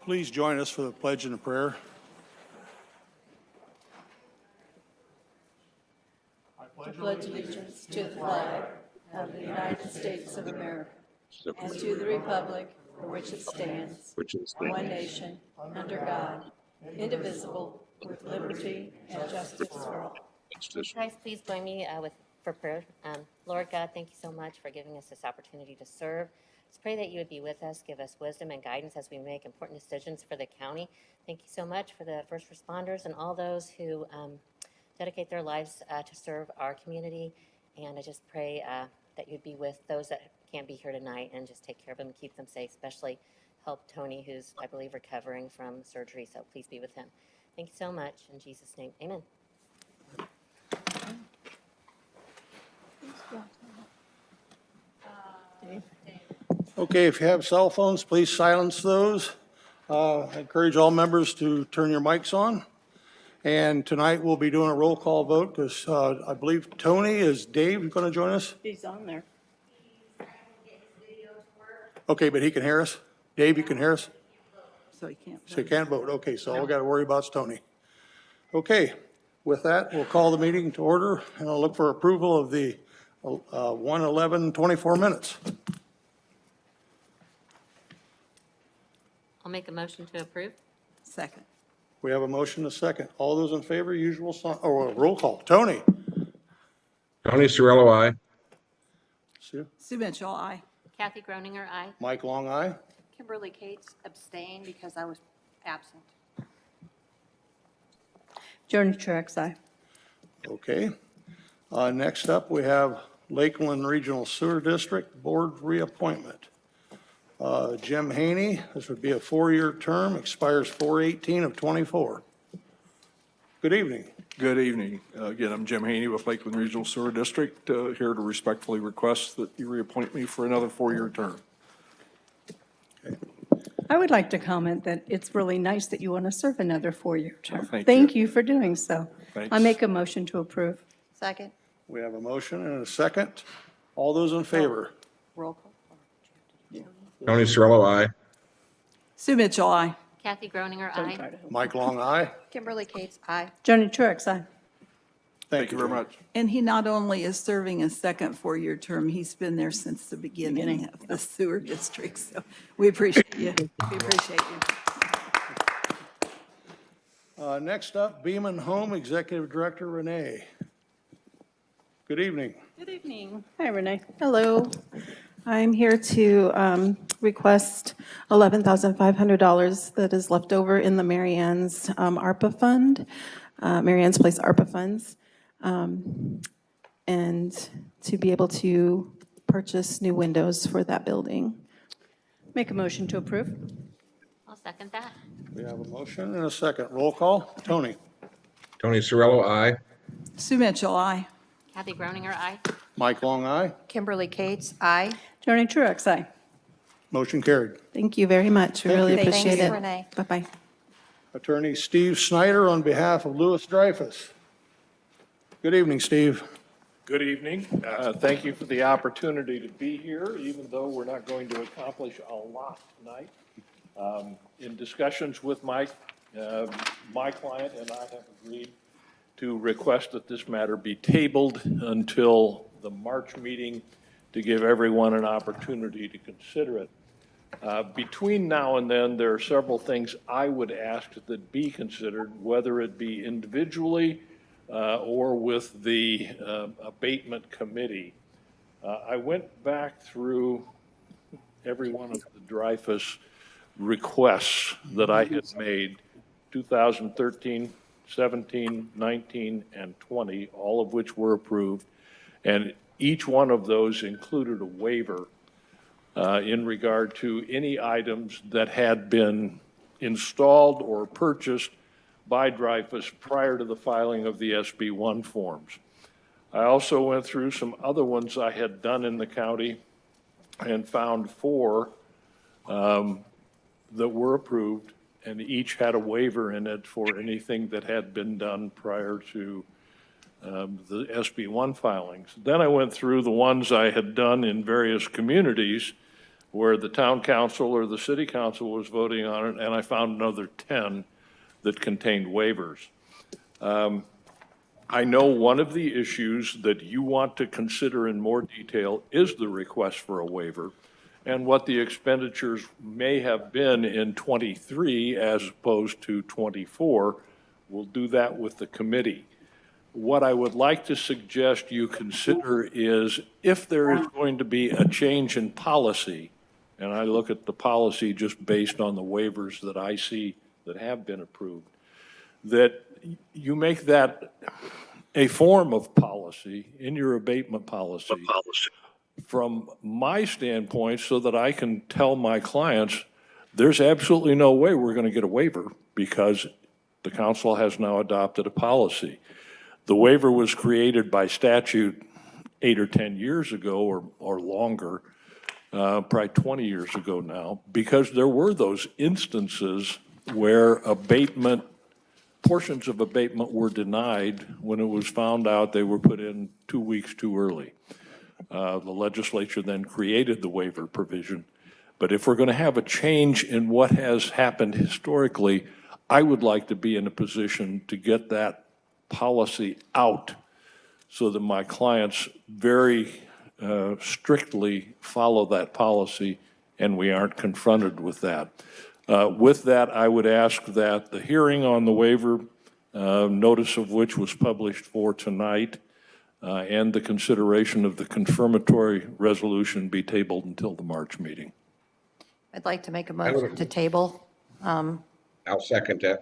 Please join us for the pledge and the prayer. I pledge allegiance to the flag of the United States of America and to the republic for which it stands, one nation, under God, indivisible, with liberty and justice for all. Guys, please join me for prayer. Lord God, thank you so much for giving us this opportunity to serve. Let's pray that you would be with us, give us wisdom and guidance as we make important decisions for the county. Thank you so much for the first responders and all those who dedicate their lives to serve our community. And I just pray that you'd be with those that can't be here tonight and just take care of them and keep them safe, especially help Tony, who's, I believe, recovering from surgery. So please be with him. Thank you so much. In Jesus' name, amen. Okay, if you have cell phones, please silence those. I encourage all members to turn your mics on. And tonight we'll be doing a roll call vote because I believe Tony, is Dave going to join us? He's on there. Okay, but he can hear us? Dave, you can hear us? So he can't. So you can't vote. Okay, so all we got to worry about is Tony. Okay, with that, we'll call the meeting to order and I'll look for approval of the 1:11:24 minutes. I'll make a motion to approve. Second. We have a motion, a second. All those in favor, usual sign, or roll call. Tony? Tony Cirillo, aye. Sue? Sue Mitchell, aye. Kathy Groninger, aye. Mike Long, aye. Kimberly Cates abstained because I was absent. Joni Truax, aye. Okay. Next up, we have Lakeland Regional Sewer District Board reappointment. Jim Haney, this would be a 4-year term, expires 4/18/24. Good evening. Good evening. Again, I'm Jim Haney with Lakeland Regional Sewer District, here to respectfully request that you reappoint me for another 4-year term. I would like to comment that it's really nice that you want to serve another 4-year term. thank Thank you for doing so. Thanks. I make a motion to approve. Second. We have a motion and a second. All those in favor? Roll call. Tony Cirillo, aye. Sue Mitchell, aye. Kathy Groninger, aye. Mike Long, aye. Kimberly Cates, aye. Joni Truax, aye. Thank you very much. And he not only is serving a second 4-year term, he's been there since the beginning of the sewer district. So we appreciate you. We appreciate you. Next up, Beaman Home Executive Director Renee. Good evening. Good evening. Hi, Renee. Hello. I'm here to request $11,500 that is left over in the Mary Ann's ARPA fund, Mary Ann's Place ARPA funds, and to be able to purchase new windows for that building. Make a motion to approve. I'll second that. We have a motion and a second. Roll call. Tony? Tony Cirillo, aye. Sue Mitchell, aye. Kathy Groninger, aye. Mike Long, aye. Kimberly Cates, aye. Joni Truax, aye. Motion carried. Thank you very much. We really Thank you. appreciate Thanks, it. Renee. Bye-bye. Attorney Steve Snyder on behalf of Louis Dreyfus. Good evening, Steve. Good evening. Thank you for the opportunity to be here, even though we're not going to accomplish a lot tonight. In discussions with Mike, my client and I have agreed to request that this matter be tabled until the March meeting to give everyone an opportunity to consider it. Between now and then, there are several things I would ask that be considered, whether it be individually or with the abatement committee. I went back through every one of the Dreyfus requests that I had made, 2013, 17, 19, and 20, all of which were approved. And each one of those included a waiver in regard to any items that had been installed or purchased by Dreyfus prior to the filing of the SB1 forms. I also went through some other ones I had done in the county and found 4 that were approved, and each had a waiver in it for anything that had been done prior to the SB1 filings. Then I went through the ones I had done in various communities where the town council or the city council was voting on it, and I found another 10 that contained waivers. I know one of the issues that you want to consider in more detail is the request for a waiver and what the expenditures may have been in '23 as opposed to '24. We'll do that with the committee. What I would like to suggest you consider is if there is going to be a change in policy, and I look at the policy just based on the waivers that I see that have been approved, that you make that a form of policy in your abatement policy from my standpoint so that I can tell my clients, there's absolutely no way we're going to get a waiver because the council has now adopted a policy. The waiver was created by statute 8 or 10 years ago or longer, probably 20 years ago now, because there were those instances where portions of abatement were denied when it was found out they were put in 2 weeks too early. The legislature then created the waiver provision. But if we're going to have a change in what has happened historically, I would like to be in a position to get that policy out so that my clients very strictly follow that policy and we aren't confronted with that. With that, I would ask that the hearing on the waiver, notice of which was published for tonight, and the consideration of the confirmatory resolution be tabled until the March meeting. I'd like to make a motion to table. I'll second that.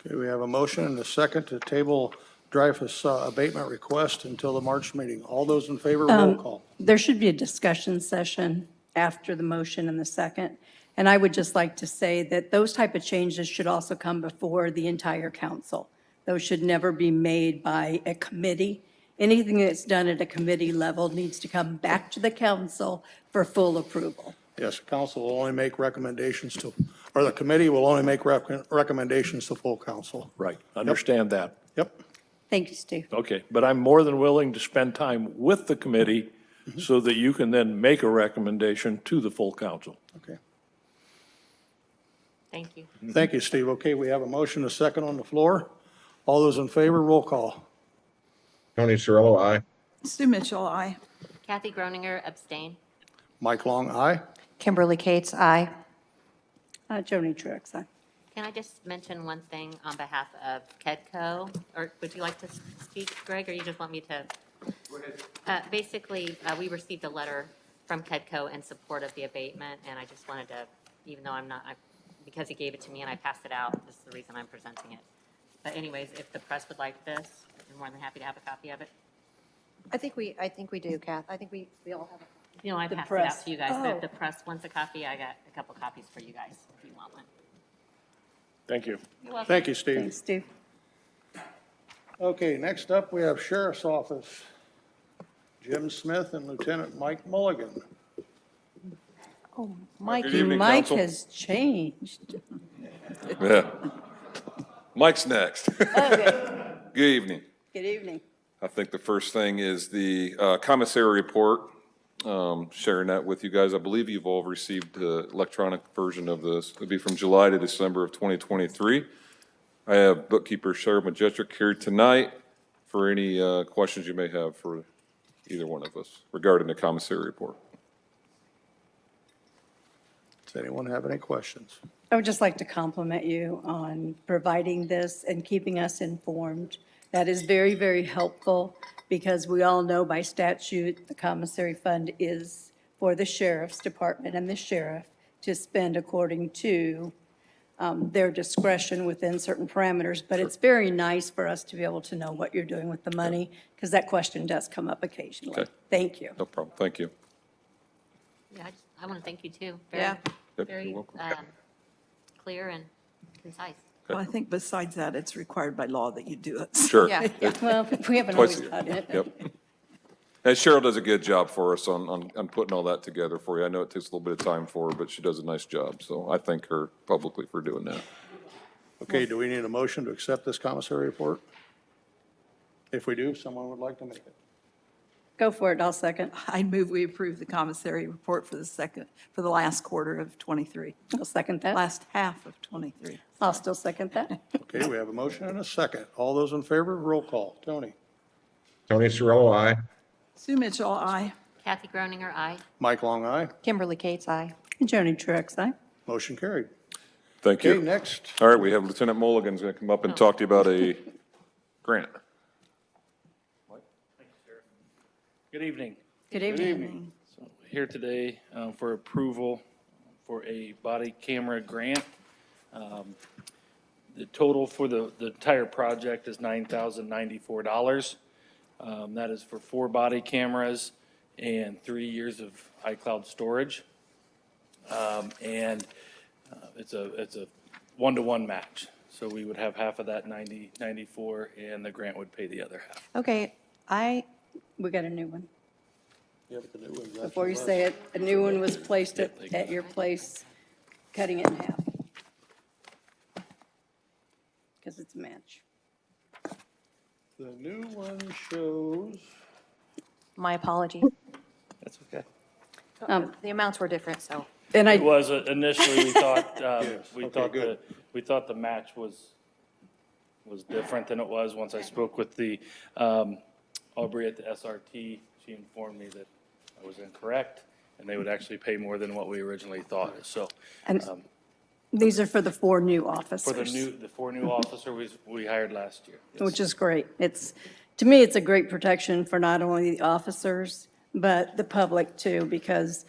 Okay, we have a motion and a second to table Dreyfus abatement request until the March meeting. All those in favor, roll call. There should be a discussion session after the motion and the second. And I would just like to say that those type of changes should also come before the entire council. Those should never be made by a committee. Anything that's done at a committee level needs to come back to the council for full approval. Yes, the council will only make recommendations to, or the committee will only make recommendations to full council. Right, understand that. Yep. Thank you, Steve. Okay, but I'm more than willing to spend time with the committee so that you can then make a recommendation to the full council. Okay. Thank you. Thank you, Steve. Okay, we have a motion, a second on the floor. All those in favor, roll call. Tony Cirillo, aye. Sue Mitchell, aye. Kathy Groninger, abstain. Mike Long, aye. Kimberly Cates, aye. Joni Truitt, aye. Can I just mention one thing on behalf of KEDCO? Or would you like to speak, Greg, or you just want me to? Go ahead. Basically, we received a letter from KEDCO in support of the abatement, and I just wanted to, even though I'm not, because he gave it to me and I passed it out, this is the reason I'm presenting it. But anyways, if the press would like this, I'm more than happy to have a copy of it. I think we do, Kath. I think we all have a. You know, I The passed it press. out to you guys, but Oh. if the press wants a copy, I got a couple copies for you guys, if you want one. Thank you. You're welcome. Thank you, Steve. Thanks, Steve. Okay, next up, we have Sheriff's Office. Jim Smith and Lieutenant Mike Mulligan. Oh, Mike, Good evening, Mike council. has changed. Yeah. Mike's next. Okay. Good evening. Good evening. I think the first thing is the commissary report, sharing that with you guys. I believe you've all received the electronic version of this. It'll be from July to December of 2023. I have bookkeeper Sheriff Majestric here tonight for any questions you may have for either one of us regarding the commissary report. Does anyone have any questions? I would just like to compliment you on providing this and keeping us informed. That is very, very helpful because we all know by statute, the commissary fund is for the sheriff's department and the sheriff to spend according to their discretion within certain parameters. But it's very nice for us to be able to know what you're doing with the money because that question does come up occasionally. Okay. Thank you. No problem. Thank you. Yeah, I want to thank you too. Yeah. Yep, Very you're welcome. clear and concise. Well, I think besides that, it's required by law that you do it. Sure. Yeah. Well, we haven't Twice always a year. done it. Yep. And Cheryl does a good job for us on putting all that together for you. I know it takes a little bit of time for her, but she does a nice job. So I thank her publicly for doing that. Okay, do we need a motion to accept this commissary report? If we do, someone would like to make it. Go for it, I'll second. I'd move we approve the commissary report for the last quarter of '23, I'll second that. last half of '23. I'll still second that. Okay, we have a motion and a second. All those in favor, roll call. Tony? Tony Cirillo, aye. Sue Mitchell, aye. Kathy Groninger, aye. Mike Long, aye. Kimberly Kate's aye. Joni Truitt, aye. Motion carried. Thank Okay, you. next. All right, we have Lieutenant Mulligan's going to come up and talk to you about a grant. Good evening. Good evening. So here today for approval for a body camera grant. The total for the entire project is $9,094. That is for 4 body cameras and 3 years of iCloud storage. And it's a 1-to-1 match. So we would have half of that 94 and the grant would pay the other half. Okay, we got a new one. Yeah, but the new one's Before you actually say it, a new one was placed at your place, cutting it in half. Because it's a match. less. The new one shows, My apology. That's okay. The amounts were different, so. And It I, was, initially, we thought, okay, good. we thought the match was different than it was. Once I spoke with the, Aubrey at the SRT, she informed me that I was incorrect, and they would actually pay more than what we originally thought, so. and these are for the 4 new For officers. the 4 new officers we hired last year. yes. Which is great. To me, it's a great protection for not only the officers, but the public too, because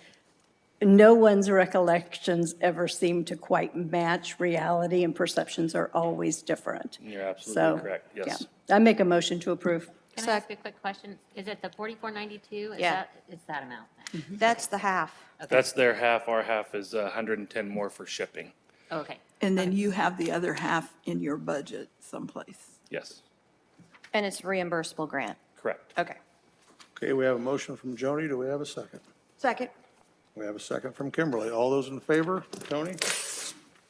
no one's recollections ever seem to quite match reality, and perceptions are always different. You're absolutely So, correct, yeah. yes. I make a motion to approve. Can I ask a quick question? Is it the 4492? Yeah. Is that amount then? That's the half. That's their half, our half is 110 more for shipping, Oh, okay. And then you have the other half in your budget someplace. yes, And it's reimbursable grant. correct. Okay. okay, we have a motion from Joni. Do we have a second? Second. We have a second from Kimberly. All those in favor? Tony?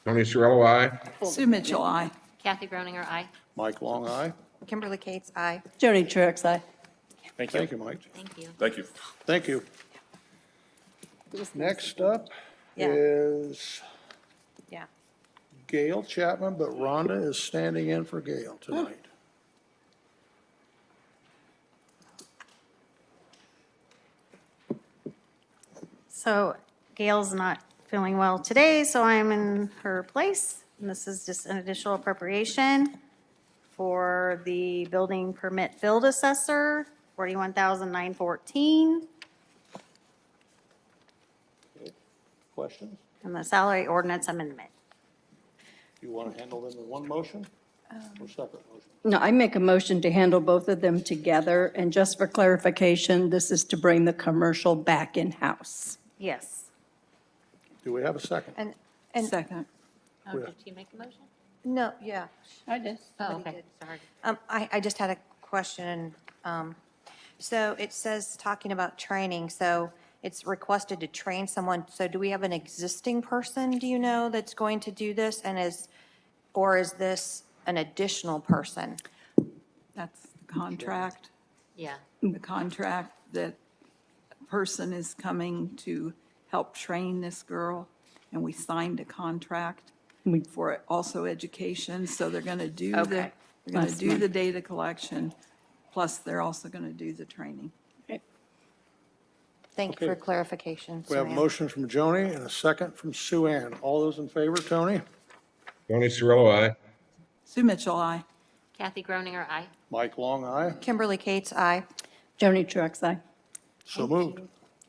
Tony Cirillo, aye. Sue Mitchell, aye. Kathy Groninger, aye. Mike Long, aye. Kimberly Kate's aye. Joni Truitt, aye. Thank you. Thank you, Mike. Thank you. Thank you. Thank you. Next up Yeah. is Yeah. Gail Chapman, but Rhonda is standing in for Gail tonight. So Gail's not feeling well today, so I'm in her place. And this is just an additional appropriation for the building permit field assessor, $41,914, Questions? and the salary ordinance amendment. You want to handle them in one motion or separate motion? No, I make a motion to handle both of them together, and just for clarification, this is to bring the commercial back in-house. Yes. Do we have a second? And Second. Oh, did you make a motion? no, yeah. I did. Oh, Somebody okay, did. sorry. I just had a question. So it says, talking about training, so it's requested to train someone. So do we have an existing person, do you know, that's going to do this? Or is this an additional person? That's the contract. Yeah. The contract that a person is coming to help train this girl, and we signed a contract for also education, so they're going to do Okay. they're going to Last do month. the data collection, plus they're also going to do the training. Thank you Okay. for clarification. We have a Suzanne. motion from Joni and a second from Sue Ann. All those in favor, Tony? Tony Cirillo, aye. Sue Mitchell, aye. Kathy Groninger, aye. Mike Long, aye. Kimberly Kate's aye. Joni Truitt, aye. So moved.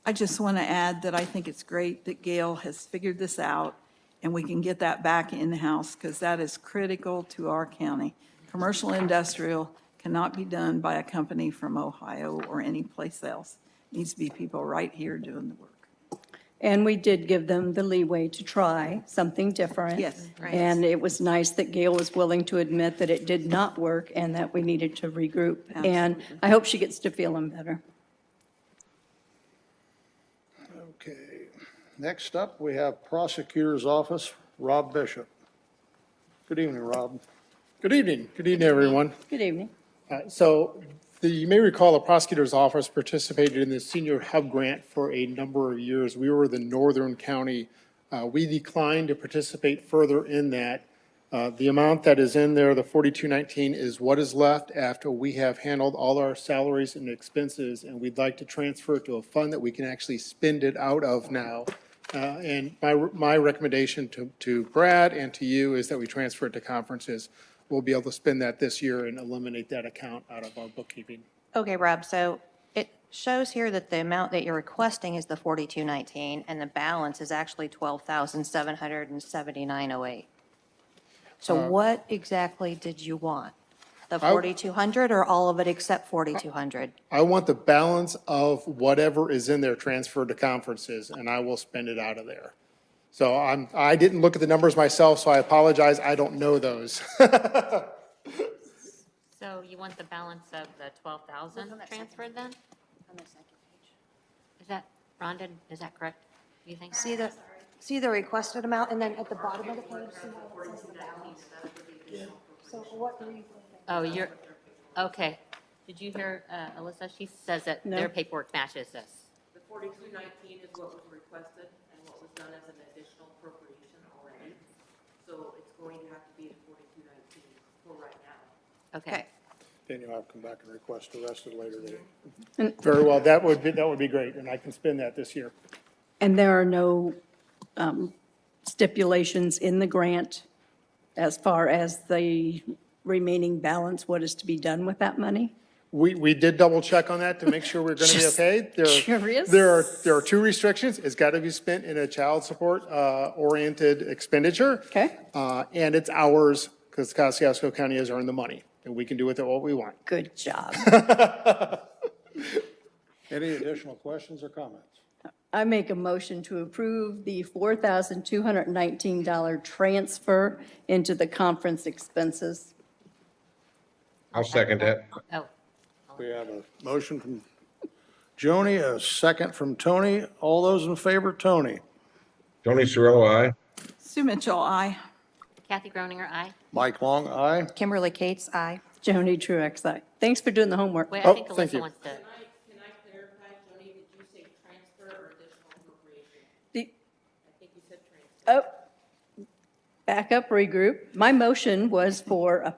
I just want to add that I think it's great that Gail has figured this out, and we can get that back in-house, because that is critical to our county. Commercial industrial cannot be done by a company from Ohio or any place else. It needs to be people right here doing the work. And we did give them the leeway to try something different. Yes. Right. And it was nice that Gail was willing to admit that it did not work and that we needed to regroup. And I hope she gets to feeling better. Okay. Next up, we have Prosecutor's Office, Rob Bishop. Good evening, Rob. Good evening, everyone. Good evening. So You may recall the prosecutor's office participated in the senior hub grant for a number of years. We were the northern county. We declined to participate further in that. The amount that is in there, the 4219, is what is left after we have handled all our salaries and expenses, and we'd like to transfer it to a fund that we can actually spend it out of now. And my recommendation to Brad and to you is that we transfer it to conferences. We'll be able to spend that this year and eliminate that account out of our bookkeeping. Okay, Rob, so it shows here that the amount that you're requesting is the 4219, and the balance is actually 12,779.08. So what exactly did you want? The 4,200 or all of it except 4,200? I want the balance of whatever is in there transferred to conferences, and I will spend it out of there. So I didn't look at the numbers myself, so I apologize, I don't know those. So you want the balance of the 12,000 transferred then? On the second page. Is that, Rhonda, is that correct? Do you think? See the requested amount, and then at the bottom of the page, see how it says the balance? So what do you think? Oh, you're, okay. Did you hear Alyssa? She says that their paperwork matches this. The 4219 is what was requested and what was done as an additional appropriation already. So it's going to have to be the 4219 for right now. Okay. Then you'll have to come back and request the rest at a later date. Very well, that would be great, and I can spend that this year. And there are no stipulations in the grant as far as the remaining balance, what is to be done with that money? We did double check on that to make sure we're going to be okay. Curious. There are two restrictions. It's got to be spent in a child support oriented expenditure. Okay, And it's ours, because Kosciuszko County has earned the money, and we can do with it what we want. good job. Any additional questions or comments? I make a motion to approve the $4,219 transfer into the conference expenses. I'll second that. Oh, We have a motion from Joni, a second from Tony. All those in favor, Tony? Tony Cirillo, aye. Sue Mitchell, aye. Kathy Groninger, aye. Mike Long, aye. Kimberly Cates, aye. Joni Truax, aye. Thanks for doing the homework. Wait, Oh, I think thank Alyssa you. wants to. Can I clarify, Joni, did you say transfer or additional appropriation? The- I think you said transfer. Oh, back up, regroup. My motion was for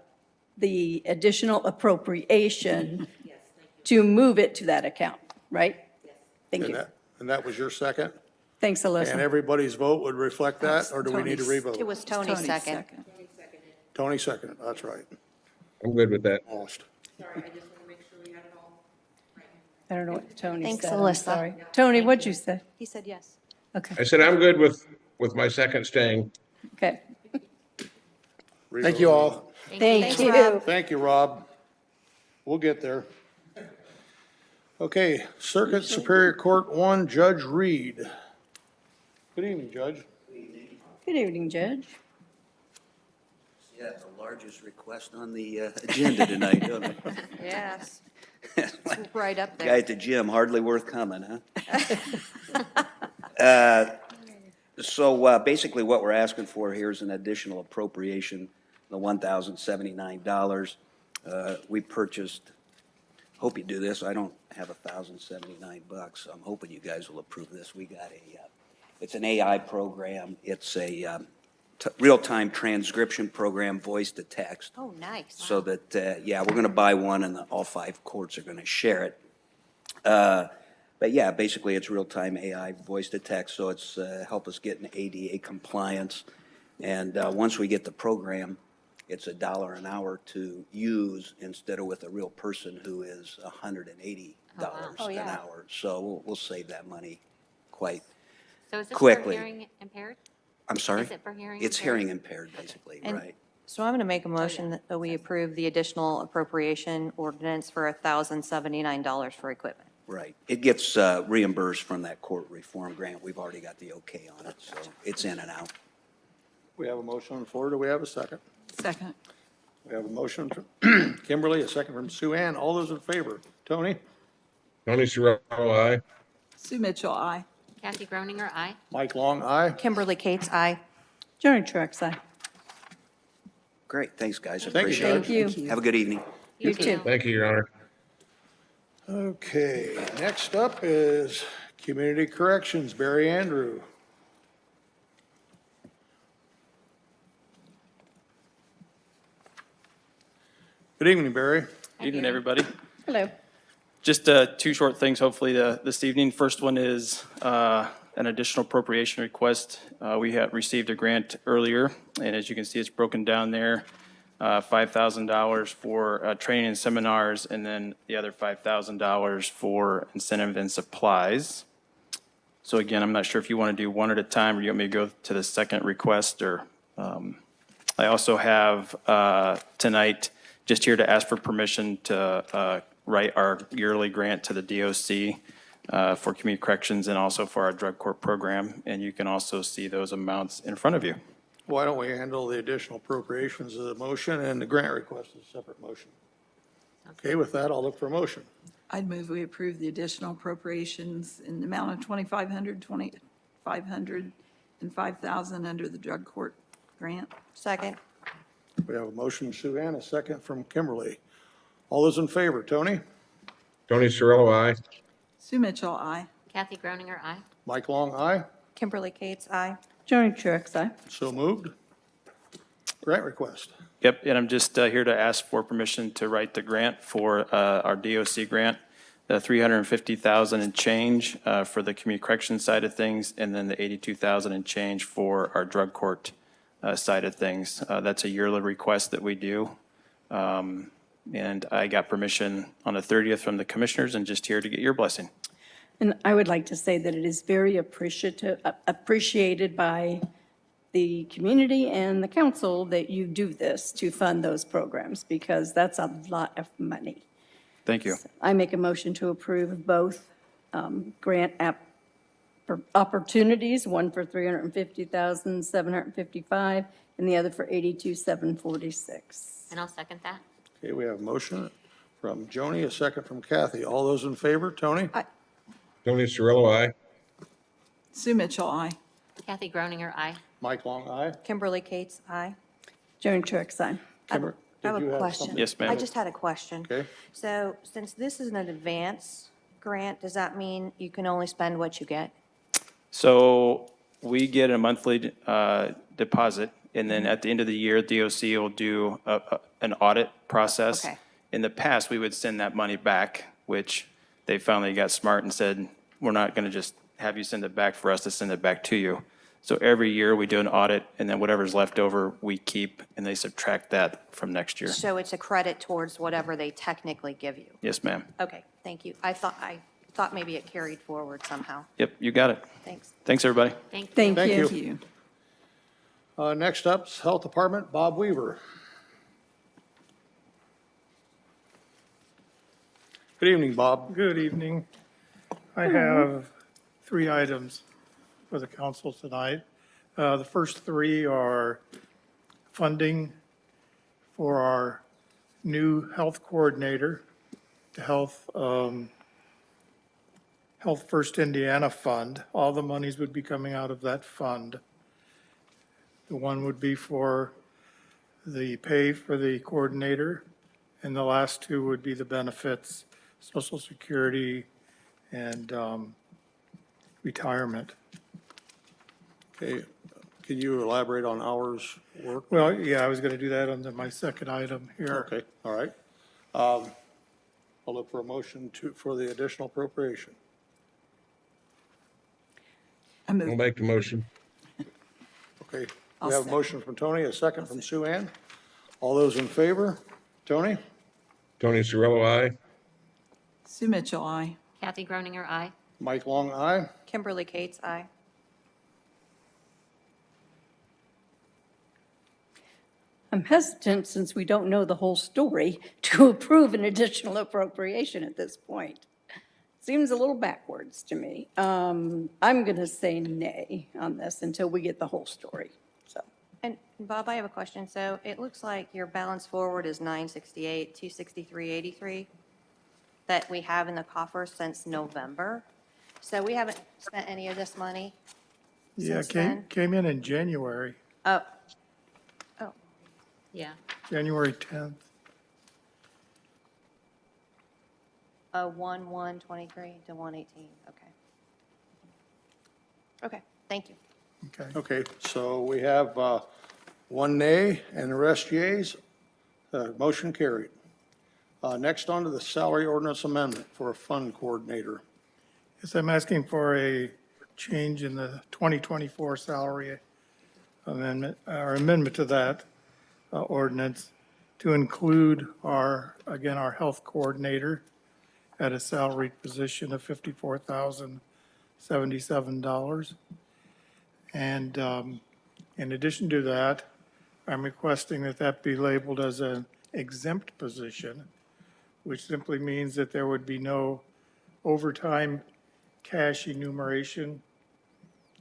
the additional appropriation to move it to that account, right? Thank you. And that was your second? Thanks, And Alyssa. everybody's vote would reflect that, or do we need to Tony's. revote? It was Tony's second. Tony seconded, that's right. I'm good with that. Lost. I don't know what Tony Thanks, said. I'm Alyssa. sorry. Tony, what'd you say? He said yes. Okay, I said I'm good with my second staying. okay. Thank you all. Thank you. Rob. Thank you, Rob. We'll get there. Okay, Circuit Superior Court 1, Judge Reed. Good evening, Judge. Good evening, Judge. Yeah, the largest request on the agenda tonight, don't it? Yes. Right up Guy there. at the gym, hardly worth coming, huh? So basically what we're asking for here is an additional appropriation, the $1,079. We purchased, hope you do this, I don't have $1,079, so I'm hoping you guys will approve this. We got it's an AI program. It's a real-time transcription program, voice to text. Oh, nice. So that, we're going to buy one, and all 5 courts are going to share it. But yeah, basically, it's real-time AI, voice to text, so it's help us get in ADA compliance. And once we get the program, it's $1 an hour to use instead of with a real person who is $180 Oh, an yeah. hour. So we'll save that money quite. So is this for Quickly. hearing impaired? I'm sorry? Is it for hearing It's impaired? hearing impaired, basically, And right? So I'm going to make a motion that we approve the additional appropriation ordinance for $1,079 for equipment. Right. It gets reimbursed from that court reform grant. We've already got the okay on it, so it's in and out. We have a motion on the floor. Do we have a second? Second. We have a motion from Kimberly, a second from Sue Ann. All those in favor? Tony? Tony Cirillo, aye. Sue Mitchell, aye. Kathy Groninger, aye. Mike Long, aye. Kimberly Cates, aye. Joni Truax, aye. Great, thanks, guys. I Thank you, appreciate it. Thank you. Have a good evening. You too. Thank you, Your Honor. Okay, next up is Community Corrections, Barry Andrew. Good evening, Barry. Evening, everybody. Hello. Just two short things, hopefully, this evening. First one is an additional appropriation request. We have received a grant earlier, and as you can see, it's broken down there. $5,000 for training and seminars, and then the other $5,000 for incentive and supplies. So again, I'm not sure if you want to do one at a time, or you want me to go to the second request, or I also have tonight just here to ask for permission to write our yearly grant to the DOC for community corrections and also for our drug court program. And you can also see those amounts in front of you. Why don't we handle the additional appropriations as a motion and the grant request as a separate motion? Okay, with that, I'll look for a motion. I'd move we approve the additional appropriations in the amount of $2,500, $2,500, and $5,000 under the drug court grant. Second. We have a motion, Sue Ann, a second from Kimberly. All those in favor, Tony? Tony Cirillo, aye. Sue Mitchell, aye. Kathy Groninger, aye. Mike Long, aye. Kimberly Cates, aye. Joni Truitt, aye. So moved. Grant request. Yep, and I'm just here to ask for permission to write the grant for our DOC grant, the $350,000 and change for the community correction side of things, and then the $82,000 and change for our drug court side of things. That's a yearly request that we do. And I got permission on the 30th from the commissioners, and just here to get your blessing. And I would like to say that it is very appreciated by the community and the council that you do this to fund those programs, because that's a lot of money. Thank you. I make a motion to approve both grant opportunities, one for $350,755 and the other for $82,746. And I'll second that. Okay, we have a motion from Joni, a second from Kathy. All those in favor, Tony? Tony Cirillo, aye. Sue Mitchell, aye. Kathy Groninger, aye. Mike Long, aye. Kimberly Cates, aye. Joni Truitt, aye. Kimber, I have did you a have question. something? Yes, ma'am. I just had a question. Okay. So since this is an advance grant, does that mean you can only spend what you get? So we get a monthly deposit, and then at the end of the year, DOC will do an audit process. Okay. In the past, we would send that money back, which they finally got smart and said, we're not going to just have you send it back for us to send it back to you. So every year, we do an audit, and then whatever's left over, we keep, and they subtract that from next year. So it's a credit towards whatever they technically give you? Yes, ma'am. Okay, thank you. I thought maybe it carried forward somehow. Yep, you got it. Thanks. Thanks, everybody. Thank you. Thank Thank you. Thank you. Next up's Health Department, Bob Weaver. Good evening, Bob. Good evening. I have 3 items for the council tonight. The first 3 are funding for our new health coordinator, the Health First Indiana Fund. All the monies would be coming out of that fund. The one would be for the pay for the coordinator, and the last 2 would be the benefits, Social Security, and retirement. Okay, can you elaborate on hours worked? Well, yeah, I was going to do that under my second item here. Okay, all right. I'll look for a motion for the additional appropriation. I move. I'll make the motion. Okay, I'll we have a second. motion from Tony, a second from Sue Ann. All those in favor? Tony? Tony Cirillo, aye. Sue Mitchell, aye. Kathy Groninger, aye. Mike Long, aye. Kimberly Cates, aye. I'm hesitant, since we don't know the whole story, to approve an additional appropriation at this point. Seems a little backwards to me. I'm going to say nay on this until we get the whole story, so. And Bob, I have a question. So it looks like your balance forward is 968, 263.83 that we have in the coffer since November. So we haven't spent any of this money Yeah, since then? came in January, Oh, Yeah. January 10th. 1/1/23 to 1/18, okay. Okay, thank you. Okay. Okay, so we have one nay and the rest yeas. Motion carried. Next on to the salary ordinance amendment for a fund coordinator. Yes, I'm asking for a change in the 2024 salary amendment, or amendment to that ordinance to include our health coordinator at a salaried position of $54,077. And in addition to that, I'm requesting that that be labeled as an exempt position, which simply means that there would be no overtime cash enumeration,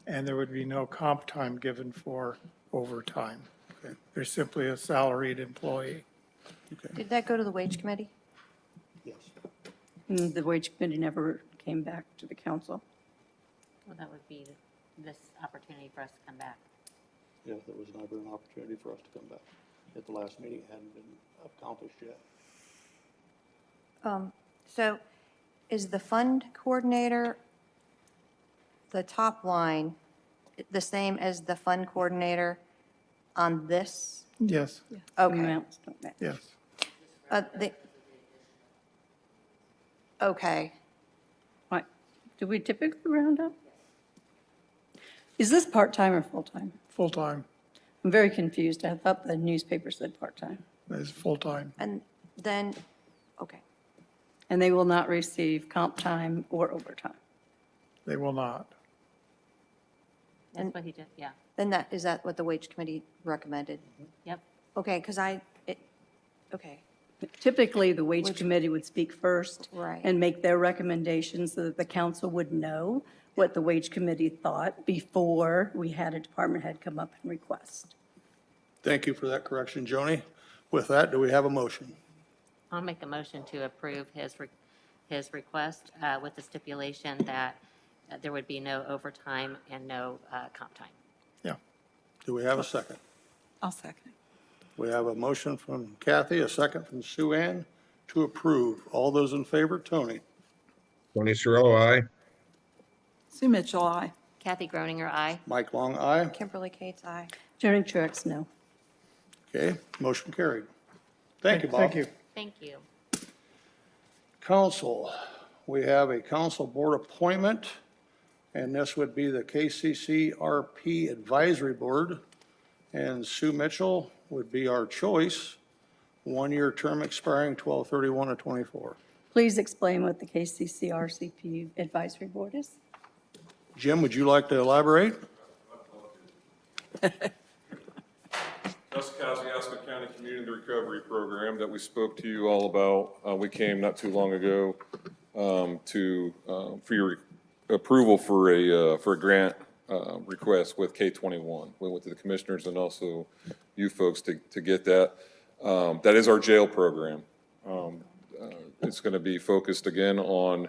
and there would be no comp time given for overtime. They're simply a salaried employee. Did that go to the wage committee? Yes. The wage committee never came back to the council. Well, that would be this opportunity for us to come back. Yeah, there was never an opportunity for us to come back. At the last meeting, it hadn't been accomplished yet. So is the fund coordinator, the top line, the same as the fund coordinator on this? Yes, Okay. Amounts don't match. yes. Okay. Right. Do we typically round up? Is this part-time or full-time? Full-time, I'm very confused. I thought the newspaper said part-time. that is full-time. And then, okay. And they will not receive comp time or overtime. They will not. That's what he did, yeah. Then is that what the wage committee recommended? Yep. Okay, because okay. Typically, the wage committee would speak first. Right. And make their recommendations so that the council would know what the wage committee thought before we had a department head come up and request. Thank you for that correction, Joni. With that, do we have a motion? I'll make a motion to approve his request with the stipulation that there would be no overtime and no comp time. Yeah. Do we have a second? I'll second. We have a motion from Kathy, a second from Sue Ann to approve. All those in favor, Tony? Tony Cirillo, aye. Sue Mitchell, aye. Kathy Groninger, aye. Mike Long, aye. Kimberly Kate's aye. Joni Truax, no. Okay, motion carried. Thank you, Bob. Thank you. Thank you. Council, we have a council board appointment, and this would be the KCCRP Advisory Board. And Sue Mitchell would be our choice, one-year term expiring 12/31/24. Please explain what the KCCRCP Advisory Board is. Jim, would you like to elaborate? That's the Kosciuszko County Community Recovery Program that we spoke to you all about. We came not too long ago for your approval for a grant request with K-21. We went to the commissioners and also you folks to get that. That is our jail program. It's going to be focused again on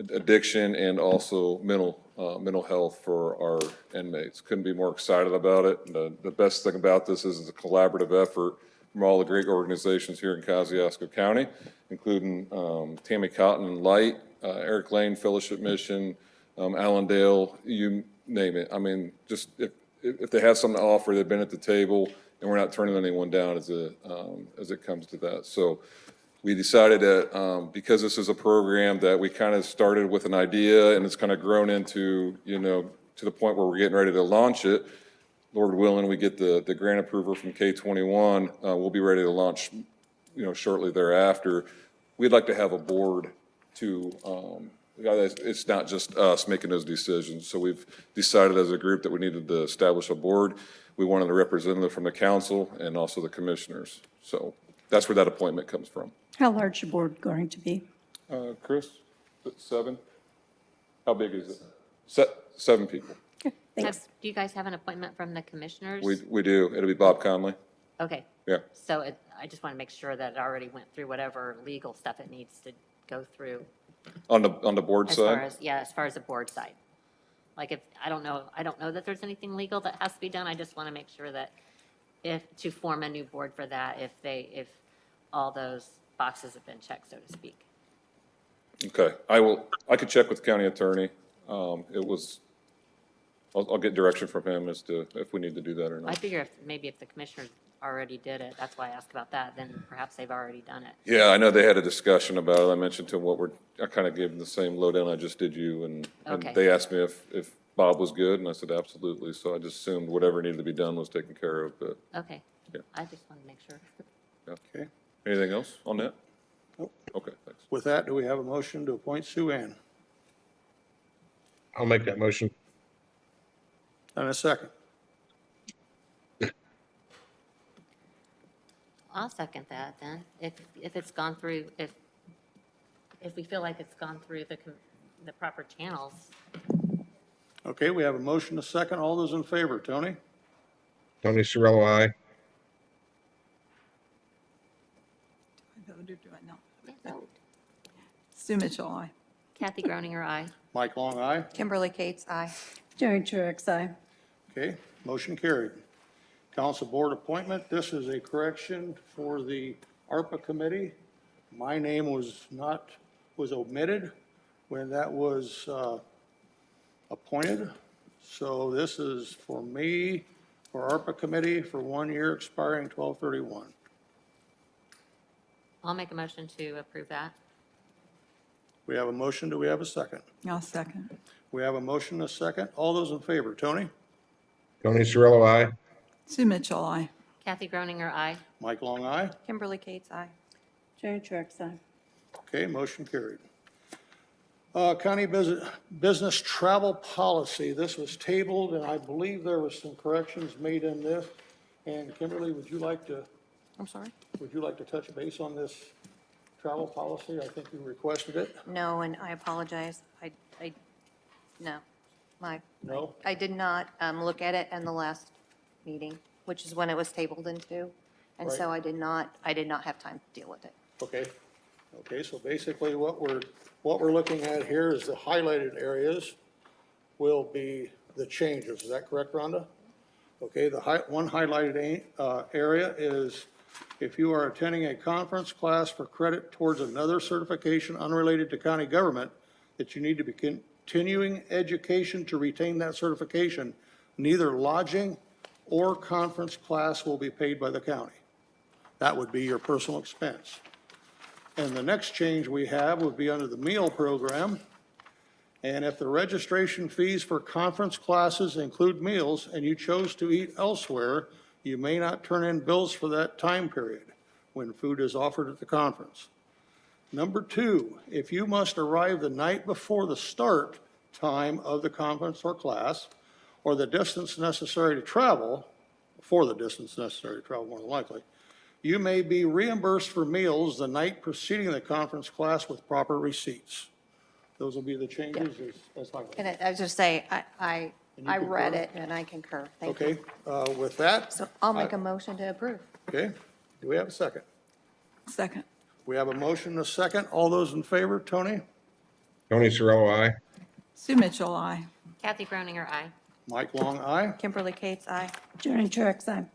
addiction and also mental health for our inmates. Couldn't be more excited about it. The best thing about this is it's a collaborative effort from all the great organizations here in Kosciuszko County, including Tammy Cotton and Light, Eric Lane Fellowship Mission, Allendale, you name it. I mean, just if they have something to offer, they've been at the table, and we're not turning anyone down as it comes to that. So we decided that because this is a program that we kind of started with an idea and it's kind of grown into, to the point where we're getting ready to launch it, Lord willing, we get the grant approval from K-21, we'll be ready to launch, shortly thereafter. We'd like to have a board to, it's not just us making those decisions. So we've decided as a group that we needed to establish a board. We wanted a representative from the council and also the commissioners. So that's where that appointment comes from. How large is your board going to be? Chris, 7? How big is it? 7 people. Thanks. Do you guys have an appointment from the commissioners? We do. It'll be Bob Conley. Okay. Yeah. So I just want to make sure that it already went through whatever legal stuff it needs to go through. On the board As side? far as the board side. Like I don't know that there's anything legal that has to be done. I just want to make sure that to form a new board for that, if all those boxes have been checked, so to speak. Okay, I could check with the county attorney. I'll get direction from him as to if we need to do that or I not. figure maybe if the commissioners already did it, that's why I asked about that, then perhaps they've already done it. Yeah, I know they had a discussion about it. I mentioned to them I kind of gave them the same lowdown I just did you, and Okay. they asked me if Bob was good, and I said absolutely. So I just assumed whatever needed to be done was taken care of, but, Okay. Yeah. I just wanted to make sure. yeah. Okay. Anything else on that? Nope. Okay, thanks. With that, do we have a motion to appoint Sue Ann? I'll make that motion. And a second. I'll second that then. If it's gone through, if we feel like it's gone through the proper channels. Okay, we have a motion to second. All those in favor, Tony? Tony Cirillo, aye. Do I vote or do I not? Yeah, vote. Sue Mitchell, aye. Kathy Groninger, aye. Mike Long, aye. Kimberly Cates, aye. Joni Truitt, aye. Okay, motion carried. Council Board appointment, this is a correction for the ARPA committee. My name was omitted when that was appointed. So this is for me, for ARPA committee for 1 year expiring 12/31. I'll make a motion to approve that. We have a motion. Do we have a second? I'll second. We have a motion, a second. All those in favor, Tony? Tony Cirillo, aye. Sue Mitchell, aye. Kathy Groninger, aye. Mike Long, aye. Kimberly Cates, aye. Joni Truitt, aye. Okay, motion carried. County business travel policy, this was tabled, and I believe there was some corrections made in this. And Kimberly, would you like to touch base on this travel policy? I think you requested it. No, and I apologize. No. No? I did not look at it in the last meeting, which is when it was tabled into. And so I did not have time to deal with it. Okay. Okay, so basically what we're looking at here is the highlighted areas will be the changes. Is that correct, Rhonda? Okay, one highlighted area is if you are attending a conference class for credit towards another certification unrelated to county government, that you need to be continuing education to retain that certification. Neither lodging or conference class will be paid by the county. That would be your personal expense. And the next change we have would be under the meal program. And if the registration fees for conference classes include meals and you chose to eat elsewhere, you may not turn in bills for that time period when food is offered at the conference. Number two, if you must arrive the night before the start time of the conference or class, or the distance necessary to travel, for the distance necessary to travel more than likely, you may be reimbursed for meals the night preceding the conference class with proper receipts. Those will be the changes as highlighted. And I was just say, I you read concur? it and I concur. Thank you. Okay, with that, So I'll make a motion to approve. okay, do we have a second? Second. We have a motion and a second. All those in favor, Tony? Tony Cirillo, aye. Sue Mitchell, aye. Kathy Groninger, aye. Mike Long, aye. Kimberly Cates, aye. Joni Truitt, aye.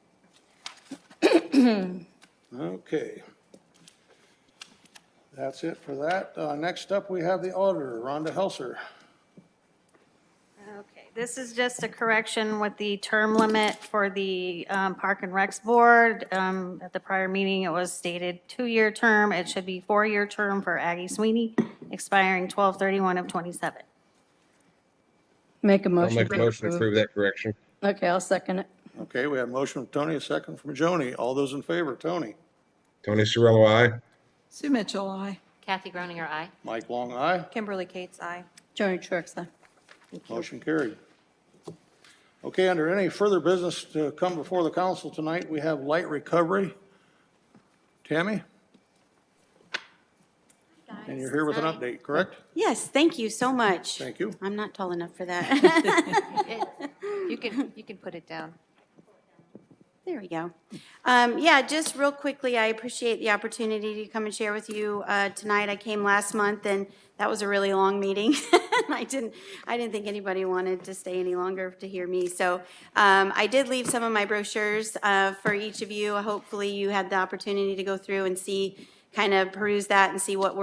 Okay. That's it for that. Next up, we have the auditor, Rhonda Helser. Okay, this is just a correction with the term limit for the Park and Recs Board. At the prior meeting, it was stated 2-year term. It should be 4-year term for Aggie Sweeney, expiring 12/31 of '27. Make a I'll motion. make a motion to approve that correction. Okay, I'll second it. Okay, we have a motion from Tony, a second from Joni. All those in favor, Tony? Tony Cirillo, aye. Sue Mitchell, aye. Kathy Groninger, aye. Mike Long, aye. Kimberly Cates, aye. Joni Truitt, aye. Motion carried. Okay, under any further business to come before the council tonight, we have light recovery. Tammy? And you're here with an update, correct? Yes, thank you so much. Thank you. I'm not tall enough for that. You can put it down. There we go. Yeah, just real quickly, I appreciate the opportunity to come and share with you tonight. I came last month, and that was a really long meeting. I didn't think anybody wanted to stay any longer to hear me. So I did leave some of my brochures for each of you. Hopefully, you had the opportunity to go through and see kind of peruse that and see what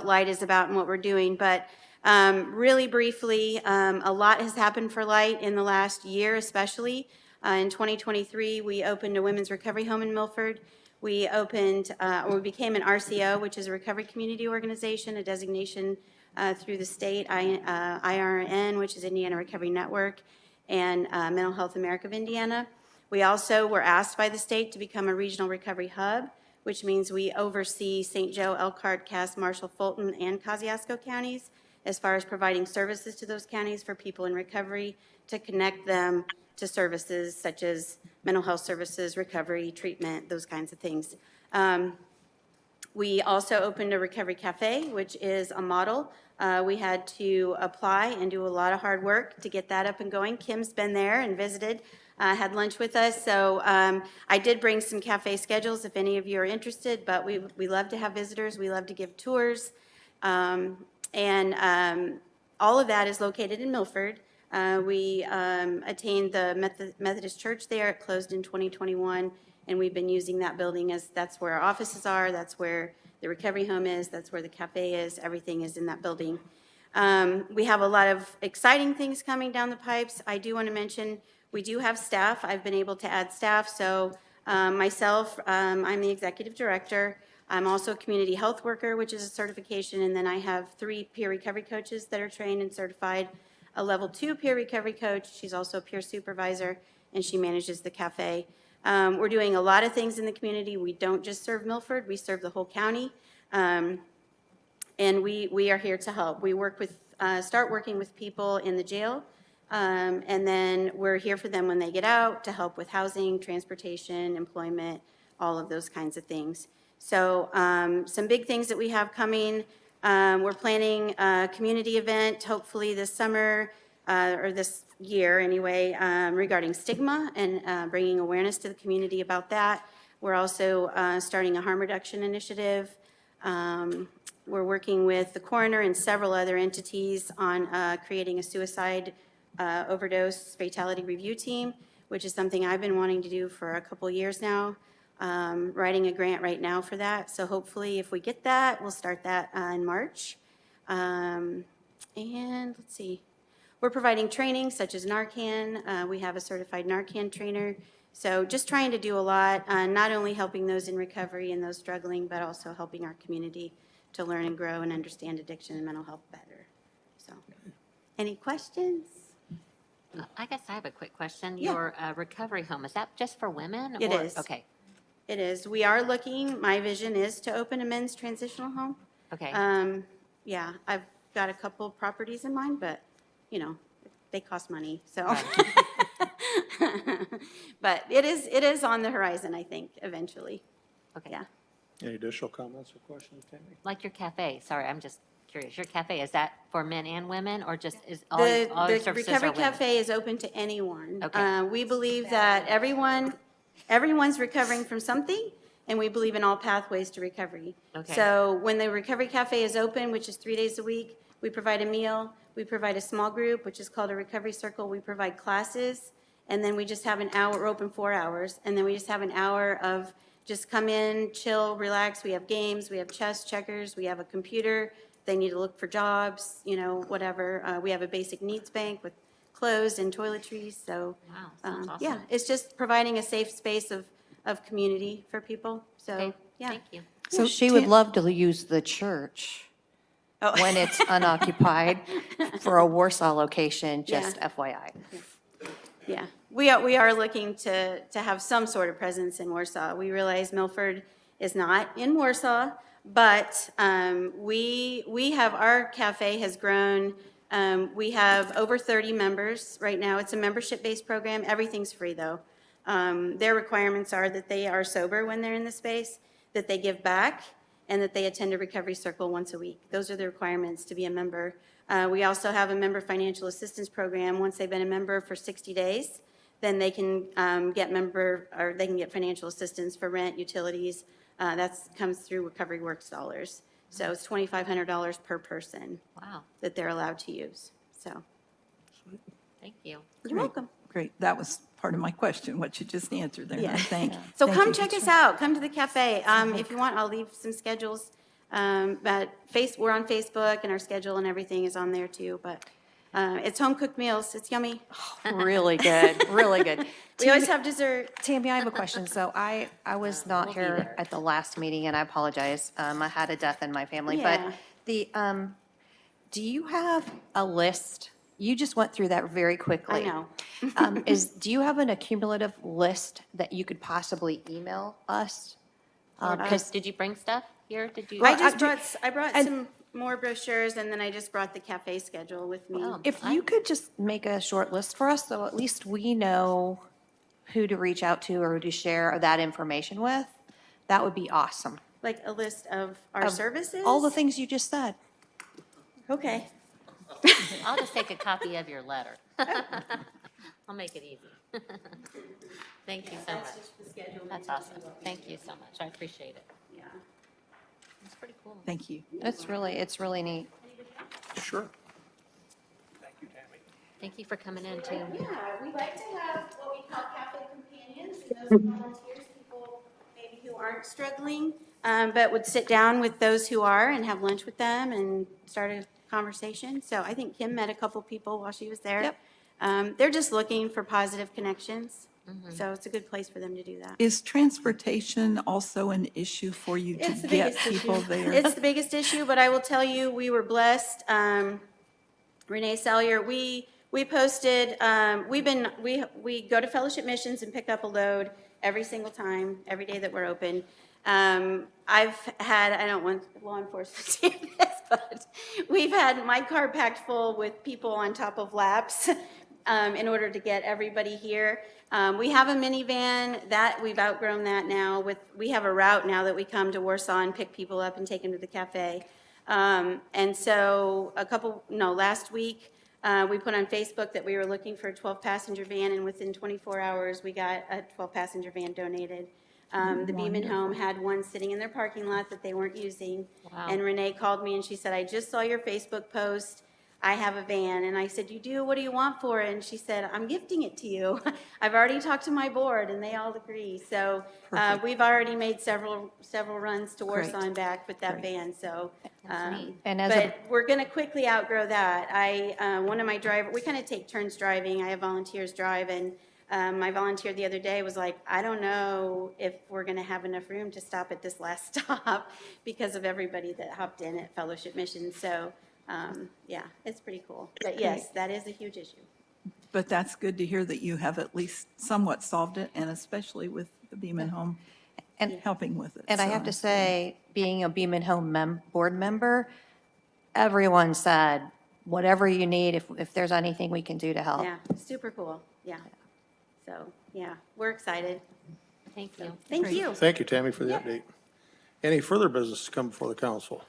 Light is about and what we're doing. But really briefly, a lot has happened for Light in the last year, especially. In 2023, we opened a women's recovery home in Milford. We became an RCO, which is a recovery community organization, a designation through the state, IRN, which is Indiana Recovery Network, and Mental Health America of Indiana. We also were asked by the state to become a regional recovery hub, which means we oversee St. Joe, Elkhart, Cass, Marshall, Fulton, and Kosciuszko counties as far as providing services to those counties for people in recovery, to connect them to services such as mental health services, recovery, treatment, those kinds of things. We also opened a recovery cafe, which is a model. We had to apply and do a lot of hard work to get that up and going. Kim's been there and visited, had lunch with us. So I did bring some cafe schedules if any of you are interested, but we love to have visitors. We love to give tours. And all of that is located in Milford. We attained the Methodist Church there. It closed in 2021, and we've been using that building as that's where our offices are, that's where the recovery home is, that's where the cafe is. Everything is in that building. We have a lot of exciting things coming down the pipes. I do want to mention we do have staff. I've been able to add staff. So myself, I'm the executive director. I'm also a community health worker, which is a certification, and then I have 3 peer recovery coaches that are trained and certified. A level 2 peer recovery coach. She's also a peer supervisor, and she manages the cafe. We're doing a lot of things in the community. We don't just serve Milford, we serve the whole county. And we are here to help. We start working with people in the jail, and then we're here for them when they get out to help with housing, transportation, employment, all of those kinds of things. So some big things that we have coming. We're planning a community event, hopefully this summer, or this year anyway, regarding stigma and bringing awareness to the community about that. We're also starting a harm reduction initiative. We're working with the coroner and several other entities on creating a suicide overdose fatality review team, which is something I've been wanting to do for a couple years now. Writing a grant right now for that. So hopefully if we get that, we'll start that in March. And let's see, we're providing training such as Narcan. We have a certified Narcan trainer. So just trying to do a lot, not only helping those in recovery and those struggling, but also helping our community to learn and grow and understand addiction and mental health better. So any questions? I guess I have a quick question. Yeah. Your recovery home, is that just for women? It or- is. Okay, It is. We are looking, my vision is to open a men's transitional home. okay. Yeah, I've got a couple properties in mind, but, you know, they cost money, so. But it is on the horizon, I think, eventually. Okay. Yeah. Any additional comments or questions, Tammy? Like your cafe, sorry, I'm just curious. Your cafe, is that for men and women, or just is all The your services are Recovery women? Cafe is open to anyone. Okay. We believe that everyone's recovering from something, and we believe in all pathways to recovery. Okay. So when the Recovery Cafe is open, which is 3 days a week, we provide a meal, we provide a small group, which is called a recovery circle, we provide classes, and then we just have an hour, we're open 4 hours, and then we just have an hour of just come in, chill, relax. We have games, we have chess, checkers, we have a computer. They need to look for jobs, you know, whatever. We have a basic needs bank with clothes and toiletries, so. Wow, sounds awesome. Yeah, it's just providing a safe space of community for people, so, Okay, yeah. thank you. So she would love to use the church Oh. when it's unoccupied for a Warsaw location, Yeah. just FYI. Yeah, we are looking to have some sort of presence in Warsaw. We realize Milford is not in Warsaw, but we have, our cafe has grown. We have over 30 members right now. It's a membership-based program. Everything's free, though. Their requirements are that they are sober when they're in the space, that they give back, and that they attend a recovery circle once a week. Those are the requirements to be a member. We also have a member financial assistance program. Once they've been a member for 60 days, then they can they can get financial assistance for rent, utilities. That comes through Recovery Works dollars. So it's $2,500 per person Wow, that they're allowed to use. So thank you. you're welcome. Great. That was part of my question, what you just answered there. Yeah. Thank you. So Thank come you. check us out. Come to the cafe. If you want, I'll leave some schedules. But we're on Facebook and our schedule and everything is on there too. But it's home cooked meals. It's yummy. Really good, really good. We always have dessert. Tammy, I have a question. So I was not here at the last meeting, and I apologize. I had a death in my family. But Yeah. do you have a list? You just went through that very quickly. I know. Do you have an accumulative list that you could possibly email us? Because Did you bring stuff here? Did you? I brought some more brochures and then I just brought the cafe schedule with me. Wow. if you could just make a short list for us, so at least we know who to reach out to or who to share that information with, that would be awesome. Like a list of our Of services? All the things you just said. Okay. I'll just take a copy of your letter. I'll make it easy. Thank you so much. That's awesome. Thank you so much. I appreciate it. Yeah. It's pretty cool. Thank you. It's really neat. Sure. Thank you for coming in too. Yeah, we like to have what we call cafe companions, and those are volunteers, people maybe who aren't struggling, but would sit down with those who are and have lunch with them and start a conversation. So I think Kim met a couple people while she was there. Yep. They're just looking for positive connections, so it's a good place for them to do that. Is transportation also an issue for you It's to the get biggest people issue. there? It's the biggest issue, but I will tell you, we were blessed. Renee Sellier, we posted, we go to Fellowship Missions and pick up a load every single time, every day that we're open. I've had, I don't want law enforcement to see this, but we've had my car packed full with people on top of laps in order to get everybody here. We have a minivan that we've outgrown that now. We have a route now that we come to Warsaw and pick people up and take them to the cafe. And so last week, we put on Facebook that we were looking for a 12-passenger van, and within 24 hours, we got a 12-passenger van donated. The Beeman Home had one sitting in their parking lot that they weren't using. Wow. And Renee called me and she said, I just saw your Facebook post. I have a van. And I said, you do? What do you want for it? And she said, I'm gifting it to you. I've already talked to my board and they all agree. So we've already made several runs to Warsaw and back with that van. So, but we're going to quickly outgrow that. One of my drivers, we kind of take turns driving. I have volunteers drive, and my volunteer the other day was like, I don't know if we're going to have enough room to stop at this last stop because of everybody that hopped in at Fellowship Mission. So, yeah, it's pretty cool. But yes, that is a huge issue. But that's good to hear that you have at least somewhat solved it, and especially with the Beeman Home and helping with it. And I have to say, being a Beeman Home board member, everyone said, whatever you need, if there's anything we can do to help. Yeah, super cool. Yeah. So, yeah, we're excited. Thank you. Thank you. Thank you, Tammy, for the update. Any further business to come before the council?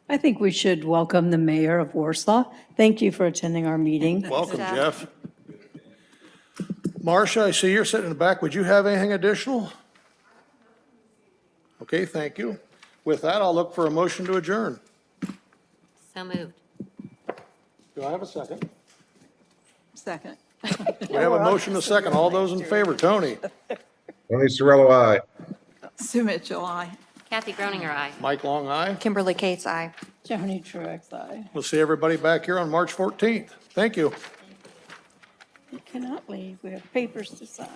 I think we should welcome the mayor of Warsaw. Thank you for attending our meeting. Welcome, Jeff. Marcia, I see you're sitting in the back. Would you have anything additional? Okay, thank you. With that, I'll look for a motion to adjourn. So moved. Do I have a second? Second. We have a motion to second. All those in favor, Tony? Tony Cirillo, aye. Sue Mitchell, aye. Kathy Groninger, aye. Mike Long, aye. Kimberly Cates, aye. Joni Truax, aye. We'll see everybody back here on March 14th. Thank you. You cannot leave. We have papers to sign.